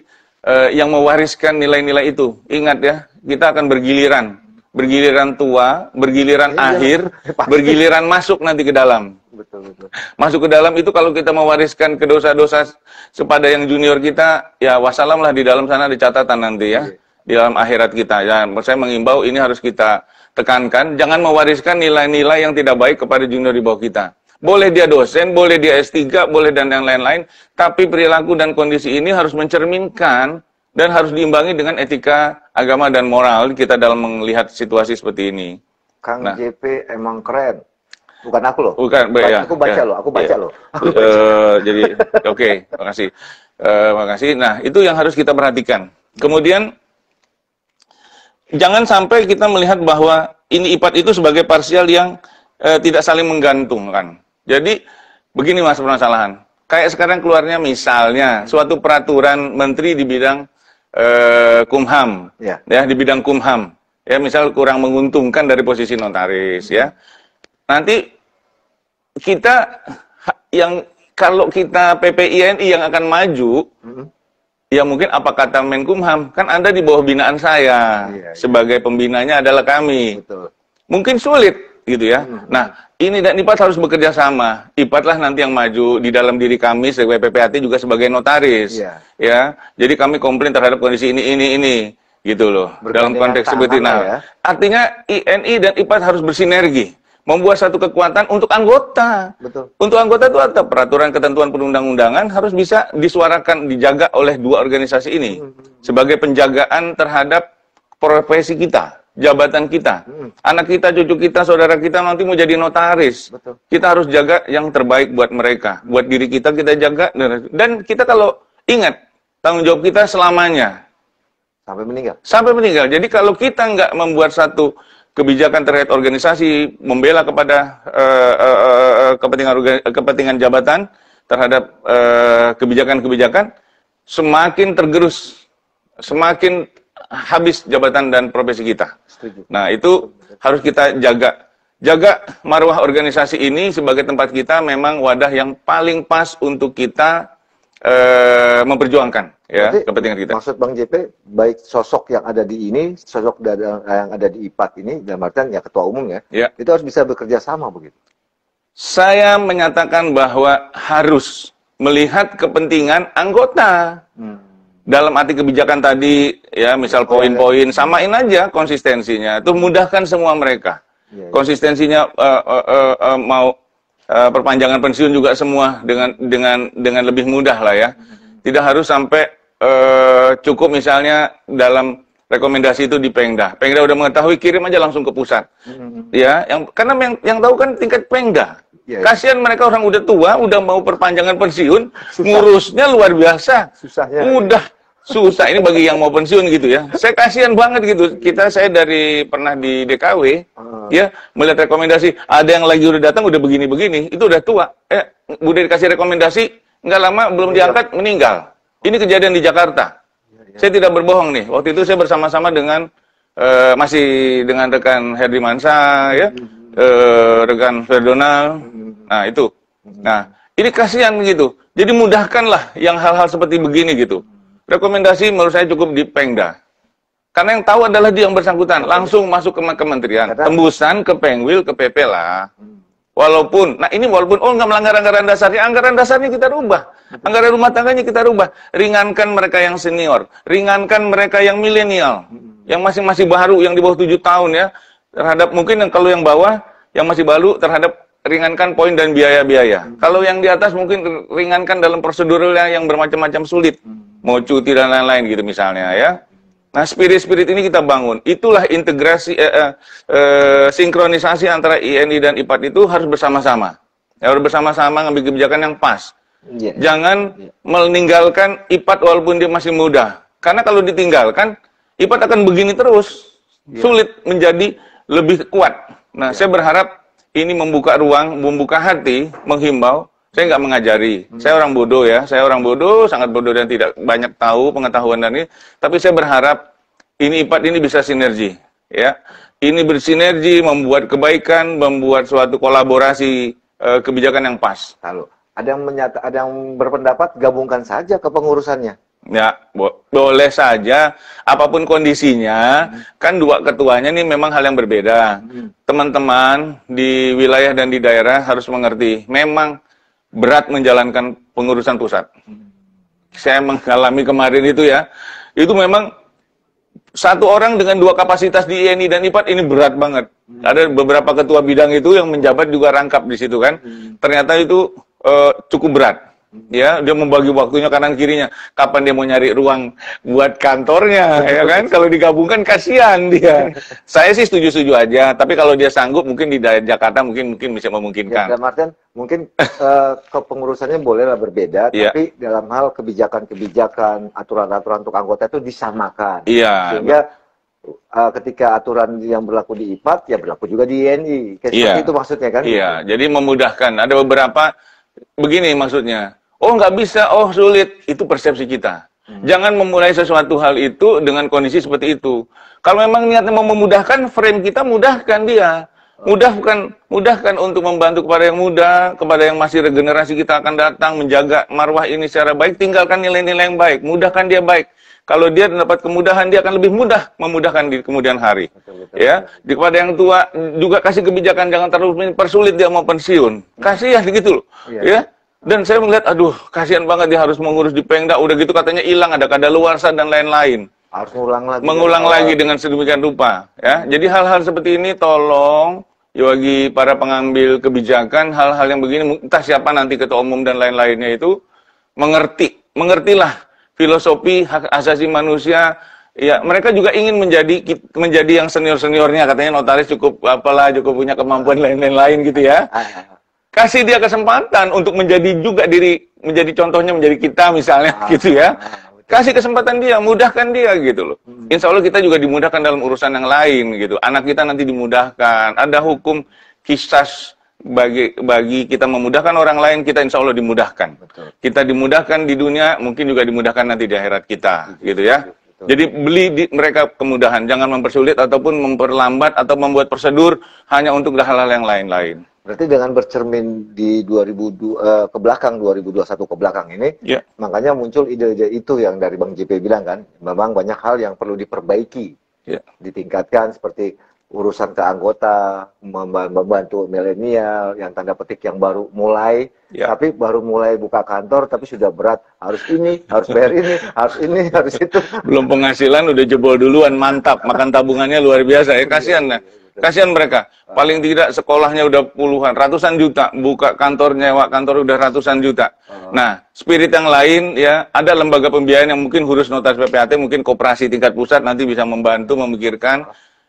yang mewariskan nilai-nilai itu. Ingat ya, kita akan bergiliran. Bergiliran tua, bergiliran akhir, bergiliran masuk nanti ke dalam. Betul. Masuk ke dalam itu kalau kita mewariskan ke dosa-dosa kepada yang junior kita, ya wassalam lah, di dalam sana ada catatan nanti ya. Di dalam akhirat kita. Ya, saya mengimbau ini harus kita tekankan. Jangan mewariskan nilai-nilai yang tidak baik kepada junior di bawah kita. Boleh dia dosen, boleh dia S3, boleh dan yang lain-lain, tapi perilaku dan kondisi ini harus mencerminkan dan harus diimbangi dengan etika agama dan moral kita dalam melihat situasi seperti ini. Kang JP emang keren. Bukan aku loh. Bukan, ya, aku baca ya, loh, aku baca ya. loh. Jadi, oke, makasih. Makasih. Nah, itu yang harus kita perhatikan. Kemudian, jangan sampai kita melihat bahwa ini IPAT itu sebagai parsial yang tidak saling menggantungkan. Jadi, begini mas permasalahan. Kayak sekarang keluarnya misalnya suatu peraturan menteri di bidang Kumham, ya di bidang Kumham, ya misal kurang menguntungkan dari posisi notaris, ya. Nanti kita yang kalau kita PPINI yang akan maju, ya mungkin apa kata Menkumham, kan Anda di bawah binaan saya, sebagai pembinanya adalah kami. Betul. Mungkin sulit. Gitu ya. Nah, ini dan IPAT harus bekerja sama. IPAT lah nanti yang maju di dalam diri kami sebagai PPAT juga sebagai notaris. Ya. Jadi kami komplain terhadap kondisi ini gitu loh. Dalam konteks seperti nah. Artinya INI dan IPAT harus bersinergi, membuat satu kekuatan untuk anggota. Betul. Untuk anggota itu ada peraturan ketentuan perundang-undangan harus bisa disuarakan, dijaga oleh dua organisasi ini sebagai penjagaan terhadap profesi kita. Jabatan kita, anak kita, cucu kita, saudara kita nanti mau jadi notaris. Betul. Kita harus jaga yang terbaik buat mereka, buat diri kita jaga, dan kita kalau ingat tanggung jawab kita selamanya sampai meninggal. Sampai meninggal. Jadi kalau kita nggak membuat satu kebijakan terkait organisasi, membela kepada kepentingan jabatan terhadap kebijakan-kebijakan, semakin tergerus, semakin habis jabatan dan profesi kita. Setuju. Nah, itu harus kita jaga. Jaga marwah organisasi ini sebagai tempat kita memang wadah yang paling pas untuk kita memperjuangkan ya kepentingan kita. Maksud Bang JP, baik sosok yang ada di ini, sosok yang ada di IPAT ini, dalam artian ya ketua umum ya, itu harus bisa bekerja sama begitu. Saya menyatakan bahwa harus melihat kepentingan anggota. dalam arti kebijakan tadi, ya misal poin-poin, samain aja konsistensinya. Itu mudahkan semua mereka. Konsistensinya mau perpanjangan pensiun juga semua dengan lebih mudah lah ya. Tidak harus sampai cukup misalnya dalam rekomendasi itu di Pengda. Pengda udah mengetahui, kirim aja langsung ke pusat. Ya, karena yang tahu kan tingkat Pengda. Kasihan mereka orang udah tua, udah mau perpanjangan pensiun, ngurusnya luar biasa. Susahnya. Udah susah ini bagi yang mau pensiun gitu ya. Saya kasihan banget gitu. Saya pernah di DKW, ya melihat rekomendasi. Ada yang lagi udah datang udah begini-begini, itu udah tua. Udah dikasih rekomendasi, nggak lama belum diangkat meninggal. Ini kejadian di Jakarta. Saya tidak berbohong nih. Waktu itu saya bersama-sama dengan masih dengan rekan Herdi Mansa, ya, rekan Ferdonal. Nah itu. Nah ini kasihan gitu. Jadi mudahkanlah yang hal-hal seperti begini gitu. Rekomendasi menurut saya cukup di Pengda. Karena yang tahu adalah dia yang bersangkutan. Langsung masuk ke kementerian. Tembusan ke Pengwil, ke PP lah. Walaupun nggak melanggar anggaran dasarnya kita rubah. Anggaran rumah tangganya kita rubah. Ringankan mereka yang senior. Ringankan mereka yang milenial. Yang masih baru, yang di bawah 7 tahun ya. Terhadap mungkin kalau yang bawah, yang masih baru terhadap ringankan poin dan biaya-biaya. Kalau yang di atas mungkin ringankan dalam prosedurnya yang bermacam-macam sulit. Mau cuti dan lain-lain gitu misalnya ya. Nah, spirit ini kita bangun. Itulah integrasi, sinkronisasi antara INI dan IPAT itu harus bersama-sama. Harus bersama-sama ngambil kebijakan yang pas. Jangan meninggalkan IPAT walaupun dia masih muda. Karena kalau ditinggalkan, IPAT akan begini terus. Sulit menjadi lebih kuat. Nah, saya berharap ini membuka ruang, membuka hati, menghimbau. Saya nggak mengajari. Saya orang bodoh ya. Saya orang bodoh, sangat bodoh dan tidak banyak tahu pengetahuan dan ini. Tapi saya berharap ini IPAT ini bisa sinergi. Ya, ini bersinergi, membuat kebaikan, membuat suatu kolaborasi kebijakan yang pas. Lalu ada yang berpendapat gabungkan saja ke pengurusannya. Ya, boleh saja. Apapun kondisinya, kan dua ketuanya ini memang hal yang berbeda. Teman-teman di wilayah dan di daerah harus mengerti. Memang berat menjalankan pengurusan pusat. Saya mengalami kemarin itu ya. Itu memang satu orang dengan dua kapasitas di INI dan IPAT ini berat banget. Ada beberapa ketua bidang itu yang menjabat juga rangkap di situ kan. Ternyata itu cukup berat. Ya, dia membagi waktunya kanan kirinya. Kapan dia mau nyari ruang buat kantornya, ya kan? Kalau digabungkan kasihan dia. Saya sih setuju-setuju aja. Tapi kalau dia sanggup, mungkin di daerah Jakarta mungkin bisa memungkinkan. Ya, Martin, mungkin kepengurusannya bolehlah berbeda, tapi dalam hal kebijakan, aturan-aturan untuk anggota itu disamakan. Sehingga ketika aturan yang berlaku di IPAT, ya berlaku juga di INI. Seperti itu maksudnya kan? Iya, jadi memudahkan. Ada beberapa begini maksudnya. Oh nggak bisa, oh sulit, itu persepsi kita. Jangan memulai sesuatu hal itu dengan kondisi seperti itu. Kalau memang niatnya mau memudahkan, frame kita mudahkan dia. Mudahkan untuk membantu kepada yang muda, kepada yang masih regenerasi kita akan datang, menjaga marwah ini secara baik, tinggalkan nilai-nilai yang baik, mudahkan dia baik. Kalau dia mendapat kemudahan, dia akan lebih mudah memudahkan di kemudian hari. Ya, kepada yang tua juga kasih kebijakan, jangan terlalu persulit dia mau pensiun. Kasihan gitu loh. Ya. Dan saya melihat, aduh, kasihan banget dia harus mengurus di Pengda, udah gitu katanya hilang, ada kadaluarsa dan lain-lain. Harus mengulang lagi dengan sedemikian rupa. Ya, jadi hal-hal seperti ini tolong ya bagi para pengambil kebijakan, hal-hal yang begini, entah siapa nanti ketua umum dan lain-lainnya itu mengertilah filosofi hak asasi manusia. Ya, mereka juga ingin menjadi yang senior-seniornya, katanya notaris cukup punya kemampuan lain-lain gitu ya. Kasih dia kesempatan untuk menjadi contohnya menjadi kita misalnya gitu ya. Kasih kesempatan dia, mudahkan dia gitu loh. Insya Allah kita juga dimudahkan dalam urusan yang lain gitu. Anak kita nanti dimudahkan. Ada hukum kisas bagi kita memudahkan orang lain, kita insya Allah dimudahkan. Kita dimudahkan di dunia, mungkin juga dimudahkan nanti di akhirat kita gitu ya. Jadi beli mereka kemudahan, jangan mempersulit ataupun memperlambat atau membuat prosedur hanya untuk hal-hal yang lain-lain. Berarti dengan bercermin di 2002 ke belakang, 2021 ke belakang ini, makanya muncul ide-ide itu yang dari Bang JP bilang kan, memang banyak hal yang perlu diperbaiki, ditingkatkan seperti urusan ke anggota, membantu milenial yang tanda petik yang baru mulai, tapi baru mulai buka kantor, tapi sudah berat, harus ini, harus bayar ini, harus ini, harus itu. Belum penghasilan udah jebol duluan, mantap, makan tabungannya luar biasa ya, kasihan lah. Kasihan mereka, paling tidak sekolahnya udah puluhan, ratusan juta, buka kantor, nyewa kantor udah ratusan juta. Nah, spirit yang lain ya, ada lembaga pembiayaan yang mungkin ngurus notaris PPAT, mungkin koperasi tingkat pusat nanti bisa membantu memikirkan.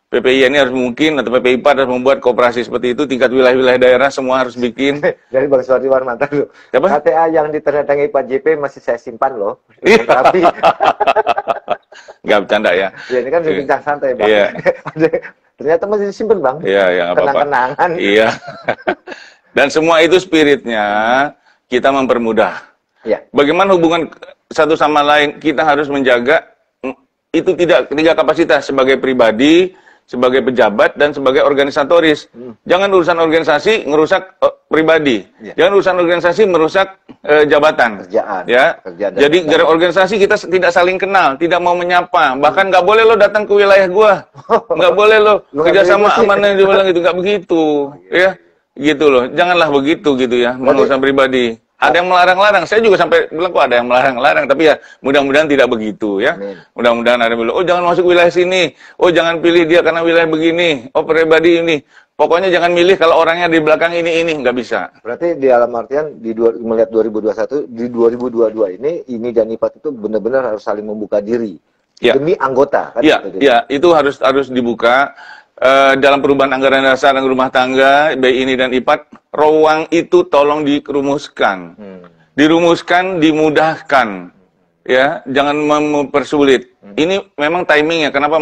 PPI ini harus mungkin, atau PPI IPAD harus membuat koperasi seperti itu, tingkat wilayah-wilayah daerah semua harus bikin. Dari Bang Suwardi Warmantan loh. KTA yang ditandatangani Pak JP masih saya simpan loh. Tapi nggak bercanda ya. Ya ini kan bincang santai Bang. Iya. Ternyata masih disimpan Bang. Iya, ya nggak apa-apa. Kenang-kenangan. Iya. Dan semua itu spiritnya kita mempermudah. Ya. Bagaimana hubungan satu sama lain, kita harus menjaga itu tidak tiga kapasitas sebagai pribadi, sebagai pejabat, dan sebagai organisatoris. Jangan urusan organisasi ngerusak pribadi. Jangan urusan organisasi merusak jabatan. Kerjaan. Ya. Jadi gara organisasi kita tidak saling kenal, tidak mau menyapa. Bahkan nggak boleh lo datang ke wilayah gua, nggak boleh lo kerjasama amanah yang dibilang itu, nggak begitu. Ya, gitu loh. Janganlah begitu gitu ya, urusan pribadi. Ada yang melarang-larang, saya juga sampai bilang kok ada yang melarang-larang, tapi ya mudah-mudahan tidak begitu ya. Mudah-mudahan ada yang bilang, oh jangan masuk wilayah sini, oh jangan pilih dia karena wilayah begini, oh pribadi ini. Pokoknya jangan milih kalau orangnya di belakang ini, nggak bisa. Berarti di dalam artian, melihat 2021, di 2022 ini dan IPAD itu benar-benar harus saling membuka diri. Ya. Demi anggota. Kan itu harus dibuka. Dalam perubahan anggaran dasar dan rumah tangga, BI ini dan IPAD, ruang itu tolong dirumuskan. Dirumuskan, dimudahkan. Ya, jangan mempersulit. Ini memang timingnya. Kenapa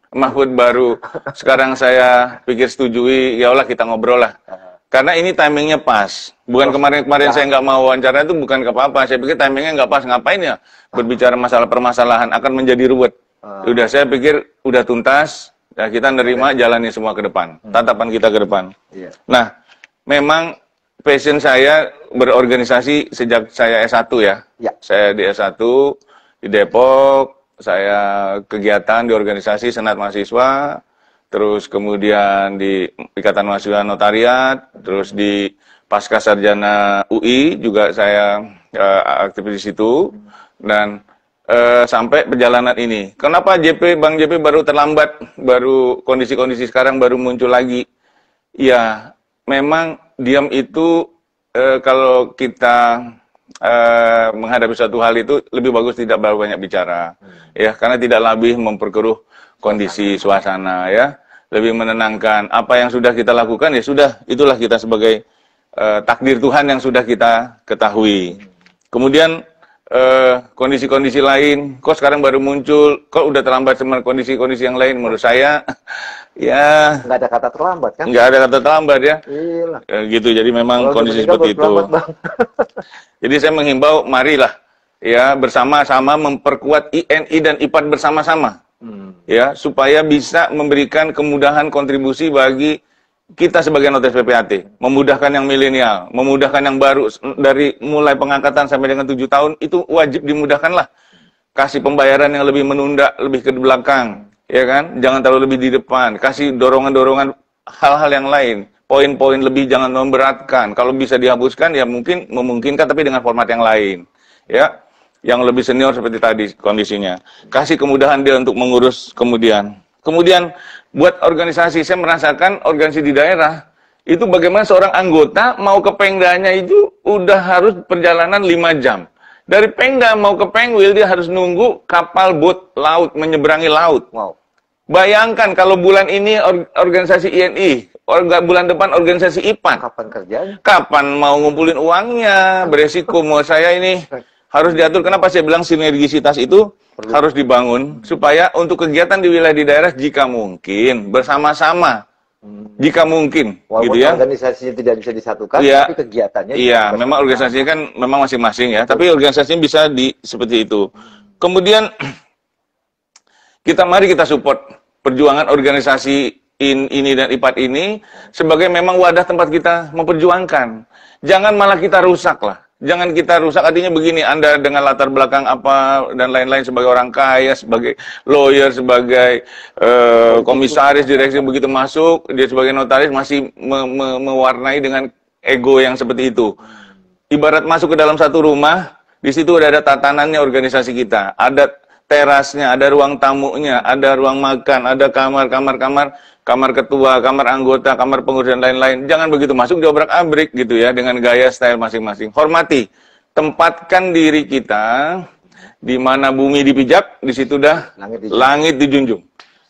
Mahfud baru sekarang saya pikir setujui, ya Allah kita ngobrol lah. Karena ini timingnya pas. Bukan kemarin-kemarin saya nggak mau wawancara itu bukan apa-apa. Saya pikir timingnya nggak pas. Ngapain ya berbicara masalah permasalahan akan menjadi ruwet. Udah saya pikir udah tuntas. Ya, kita nerima jalani semua ke depan, tatapan kita ke depan. Nah, memang passion saya berorganisasi sejak saya S1 ya. Saya di S1 di Depok, saya kegiatan di organisasi Senat Mahasiswa, terus kemudian di Ikatan Mahasiswa Notariat, terus di Pasca Sarjana UI juga saya aktif di situ, dan sampai perjalanan ini. Kenapa Bang JP baru terlambat, baru kondisi-kondisi sekarang baru muncul lagi? Ya, memang diam itu kalau kita menghadapi suatu hal itu lebih bagus tidak terlalu banyak bicara, ya, karena tidak lebih memperkeruh kondisi suasana, ya, lebih menenangkan. Apa yang sudah kita lakukan ya sudah, itulah kita sebagai takdir Tuhan yang sudah kita ketahui. Kemudian kondisi-kondisi lain, kok sekarang baru muncul, kok udah terlambat sama kondisi-kondisi yang lain, menurut saya, ya... Nggak ada kata terlambat, kan? Nggak ada kata terlambat, ya. Iya. Gitu, jadi memang kondisi seperti itu. Jadi saya menghimbau, marilah, ya, bersama-sama memperkuat INI dan IPAD bersama-sama, ya, supaya bisa memberikan kemudahan kontribusi bagi kita sebagai notaris PPAT, memudahkan yang milenial, memudahkan yang baru, dari mulai pengangkatan sampai dengan 7 tahun, itu wajib dimudahkanlah. Kasih pembayaran yang lebih menunda, lebih ke belakang, ya kan? Jangan terlalu lebih di depan, kasih dorongan-dorongan hal-hal yang lain, poin-poin lebih jangan memberatkan. Kalau bisa dihapuskan, ya mungkin memungkinkan, tapi dengan format yang lain, ya. Yang lebih senior seperti tadi kondisinya. Kasih kemudahan dia untuk mengurus kemudian. Kemudian buat organisasi, saya merasakan organisasi di daerah, itu bagaimana seorang anggota mau ke Pengdanya itu udah harus perjalanan 5 jam. Dari Pengda mau ke Pengwil, dia harus nunggu kapal bot laut, menyeberangi laut. Wow. Bayangkan kalau bulan ini organisasi INI, bulan depan organisasi IPAD. Kapan kerjanya? Kapan mau ngumpulin uangnya, beresiko mau saya ini. Harus diatur. Kenapa saya bilang sinergisitas itu harus dibangun supaya untuk kegiatan di wilayah di daerah jika mungkin bersama-sama, jika mungkin, walaupun gitu ya. Organisasinya tidak bisa disatukan, ya, tapi kegiatannya. Iya, memang organisasinya kan memang masing-masing ya, tapi organisasinya bisa seperti itu. Kemudian mari kita support perjuangan organisasi ini dan IPAD ini sebagai memang wadah tempat kita memperjuangkan. Jangan malah kita rusak lah. Jangan kita rusak, artinya begini, Anda dengan latar belakang apa dan lain-lain sebagai orang kaya, sebagai lawyer, sebagai komisaris, direksi, begitu masuk, dia sebagai notaris masih mewarnai dengan ego yang seperti itu. Ibarat masuk ke dalam satu rumah, di situ udah ada tatanannya organisasi kita, ada terasnya, ada ruang tamunya, ada ruang makan, ada kamar ketua, kamar anggota, kamar pengurus dan lain-lain. Jangan begitu masuk diobrak-abrik gitu ya, dengan gaya style masing-masing. Hormati, tempatkan diri kita di mana bumi dipijak, di situ dah langit dijunjung.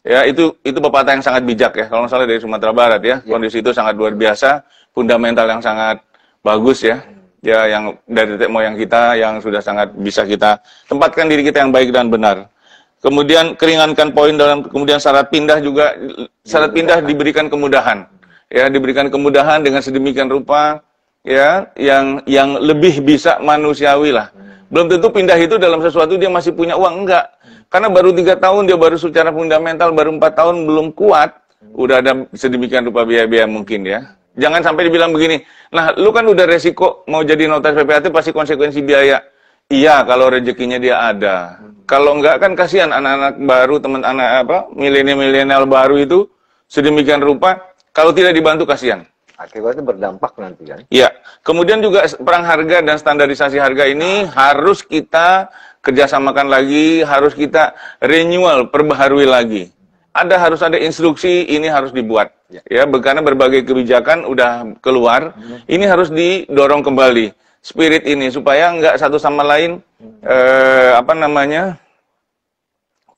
Ya, itu pepatah yang sangat bijak ya. Kalau nggak salah dari Sumatera Barat ya. Kondisi itu sangat luar biasa, fundamental yang sangat bagus ya. Ya, yang dari nenek moyang kita yang sudah sangat bisa kita tempatkan diri kita yang baik dan benar. Kemudian keringankan poin dalam, kemudian syarat pindah juga, syarat pindah diberikan kemudahan. Ya, diberikan kemudahan dengan sedemikian rupa ya, yang lebih bisa manusiawi lah. Belum tentu pindah itu dalam sesuatu dia masih punya uang, enggak. Karena baru 3 tahun dia baru secara fundamental, baru 4 tahun belum kuat, udah ada sedemikian rupa biaya-biaya mungkin ya. Jangan sampai dibilang begini, nah lu kan udah resiko mau jadi notaris PPAT pasti konsekuensi biaya. Iya, kalau rezekinya dia ada. Kalau enggak kan kasihan anak-anak baru, teman anak milenial baru itu sedemikian rupa, kalau tidak dibantu kasihan. Akibatnya berdampak nanti kan. Iya. Kemudian juga perang harga dan standarisasi harga ini harus kita kerjasamakan lagi, harus kita renewal, perbaharui lagi. Harus ada instruksi, ini harus dibuat. Ya, karena berbagai kebijakan udah keluar, ini harus didorong kembali. Spirit ini supaya enggak satu sama lain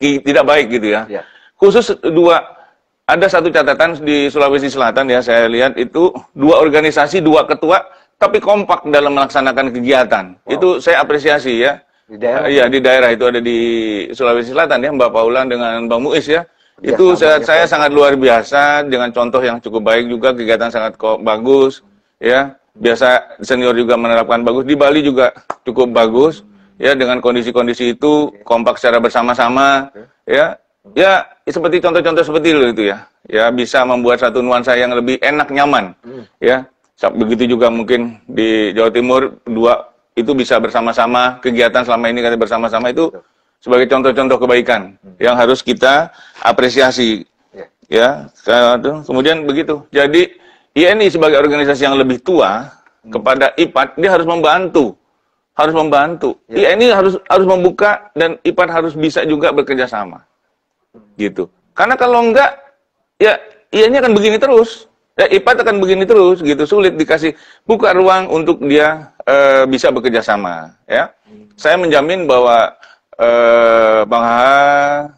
tidak baik gitu ya. Khusus ada satu catatan di Sulawesi Selatan ya, saya lihat itu 2 organisasi, 2 ketua tapi kompak dalam melaksanakan kegiatan. Itu saya apresiasi ya. Di daerah. Iya, di daerah itu ada di Sulawesi Selatan ya, Mbak Paulan dengan Bang Muiz ya. Itu saya sangat luar biasa dengan contoh yang cukup baik juga, kegiatan sangat bagus ya. Biasa senior juga menerapkan bagus, di Bali juga cukup bagus ya, dengan kondisi-kondisi itu kompak secara bersama-sama ya seperti contoh-contoh seperti itu ya bisa membuat satu nuansa yang lebih enak, nyaman ya. Begitu juga mungkin di Jawa Timur 2 itu bisa bersama-sama, kegiatan selama ini kan bersama-sama itu sebagai contoh-contoh kebaikan yang harus kita apresiasi ya. Kemudian begitu, jadi INI sebagai organisasi yang lebih tua kepada IPAT, dia harus membantu. INI harus membuka dan IPAT harus bisa juga bekerja sama. Gitu. Karena kalau enggak, ya INI akan begini terus. Ya, IPAT akan begini terus gitu, sulit dikasih buka ruang untuk dia bisa bekerja sama, ya. Saya menjamin bahwa Bang Ha,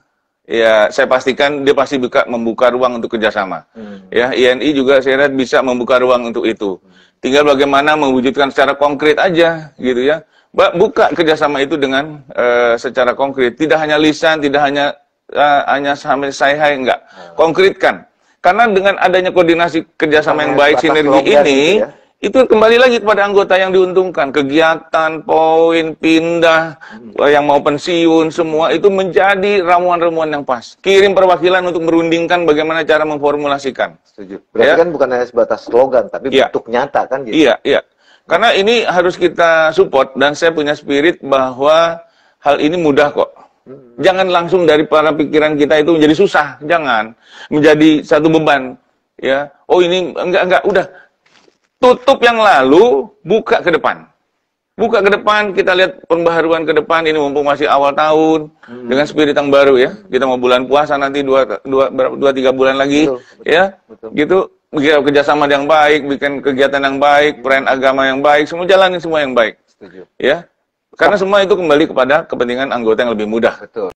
ya saya pastikan dia pasti membuka ruang untuk kerjasama. Ya, INI juga saya lihat bisa membuka ruang untuk itu. Tinggal bagaimana mewujudkan secara konkret aja, gitu ya. Buka kerjasama itu dengan secara konkret, tidak hanya lisan, tidak hanya sampai say-hi, enggak. Konkretkan. Karena dengan adanya koordinasi kerjasama yang baik, sinergi ini, itu kembali lagi kepada anggota yang diuntungkan. Kegiatan, poin, pindah, yang mau pensiun, semua itu menjadi ramuan-ramuan yang pas. Kirim perwakilan untuk merundingkan bagaimana cara memformulasikan. Setuju. Berarti kan bukan hanya sebatas slogan, tapi bentuk nyata kan gitu. Iya. Karena ini harus kita support, dan saya punya spirit bahwa hal ini mudah kok. Jangan langsung dari para pikiran kita itu menjadi susah. Jangan. Menjadi satu beban. Ya. Oh ini, enggak, udah. Tutup yang lalu, buka ke depan. Buka ke depan, kita lihat pembaharuan ke depan, ini mumpung masih awal tahun, dengan spirit yang baru ya. Kita mau bulan puasa nanti 2-3 bulan lagi, gitu. Bikin kerjasama yang baik, bikin kegiatan yang baik, peran agama yang baik, semua jalanin semua yang baik. Setuju. Ya. Karena semua itu kembali kepada kepentingan anggota yang lebih mudah. Betul.